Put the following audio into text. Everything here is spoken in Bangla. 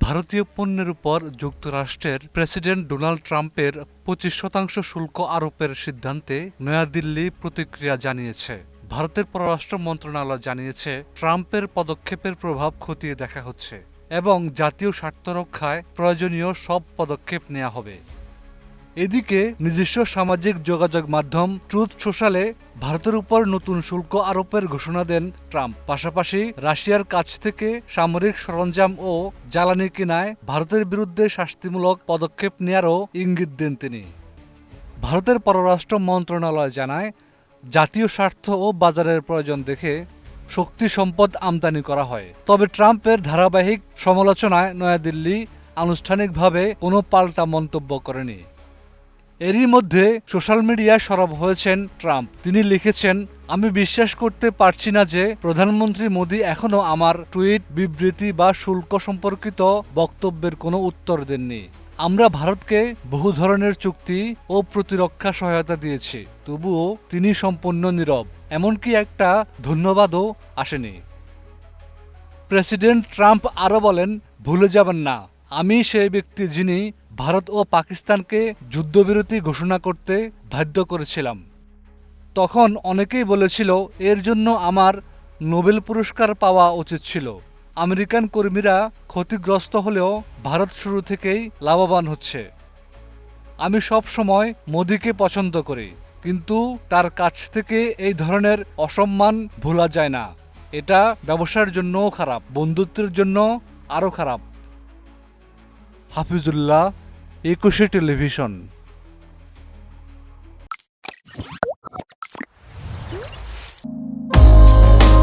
ভারতীয় পণ্যের উপর যুক্তরাষ্ট্রের প্রেসিডেন্ট ডোনাল্ড ট্রাম্পের 25% শুল্ক আরোপের সিদ্ধান্তে নয়াদিল্লি প্রতিক্রিয়া জানিয়েছে। ভারতের পররাষ্ট্র মন্ত্রণালয় জানিয়েছে, ট্রাম্পের পদক্ষেপের প্রভাব খতিয়ে দেখা হচ্ছে এবং জাতীয় স্বার্থ রক্ষায় প্রয়োজনীয় সব পদক্ষেপ নেওয়া হবে। এদিকে নিজস্ব সামাজিক যোগাযোগ মাধ্যম ট্রুথ সোশ্যালে ভারতের উপর নতুন শুল্ক আরোপের ঘোষণা দেন ট্রাম্প। পাশাপাশি রাশিয়ার কাছ থেকে সামরিক সরঞ্জাম ও জ্বালানি কেনায় ভারতের বিরুদ্ধে শাস্তিমূলক পদক্ষেপ নেয়ারও ইঙ্গিত দেন তিনি। ভারতের পররাষ্ট্র মন্ত্রণালয় জানায়, জাতীয় স্বার্থ ও বাজারের প্রয়োজন দেখে শক্তি সম্পদ আমদানি করা হয়। তবে ট্রাম্পের ধারাবাহিক সমালোচনায় নয়াদিল্লি আনুষ্ঠানিকভাবে কোনো পাল্টা মন্তব্য করেনি। এরই মধ্যে সোশ্যাল মিডিয়ায় সরব হয়েছেন ট্রাম্প। তিনি লিখেছেন, আমি বিশ্বাস করতে পারছি না যে প্রধানমন্ত্রী মোদি এখনও আমার টুইট, বিবৃতি বা শুল্ক সম্পর্কিত বক্তব্যের কোনো উত্তর দেননি। আমরা ভারতকে বহু ধরনের চুক্তি ও প্রতিরক্ষা সহায়তা দিয়েছি, তবুও তিনি সম্পূর্ণ নীরব, এমনকি একটা ধন্যবাদও আসেনি। প্রেসিডেন্ট ট্রাম্প আরও বলেন, ভুলে যাবেন না, আমি সেই ব্যক্তি যিনি ভারত ও পাকিস্তানকে যুদ্ধবিরতি ঘোষণা করতে বাধ্য করেছিলাম। তখন অনেকেই বলেছিল এর জন্য আমার নোবেল পুরস্কার পাওয়া উচিত ছিল। আমেরিকান কর্মীরা ক্ষতিগ্রস্ত হলেও ভারত শুরু থেকেই লাভবান হচ্ছে। আমি সব সময় মোদিকে পছন্দ করি, কিন্তু তার কাছ থেকে এই ধরনের অসম্মান ভোলা যায় না। এটা ব্যবসার জন্যও খারাপ, বন্ধুত্বের জন্য আরও খারাপ। হাফিজুল্লাহ, 21 টেলিভিশন।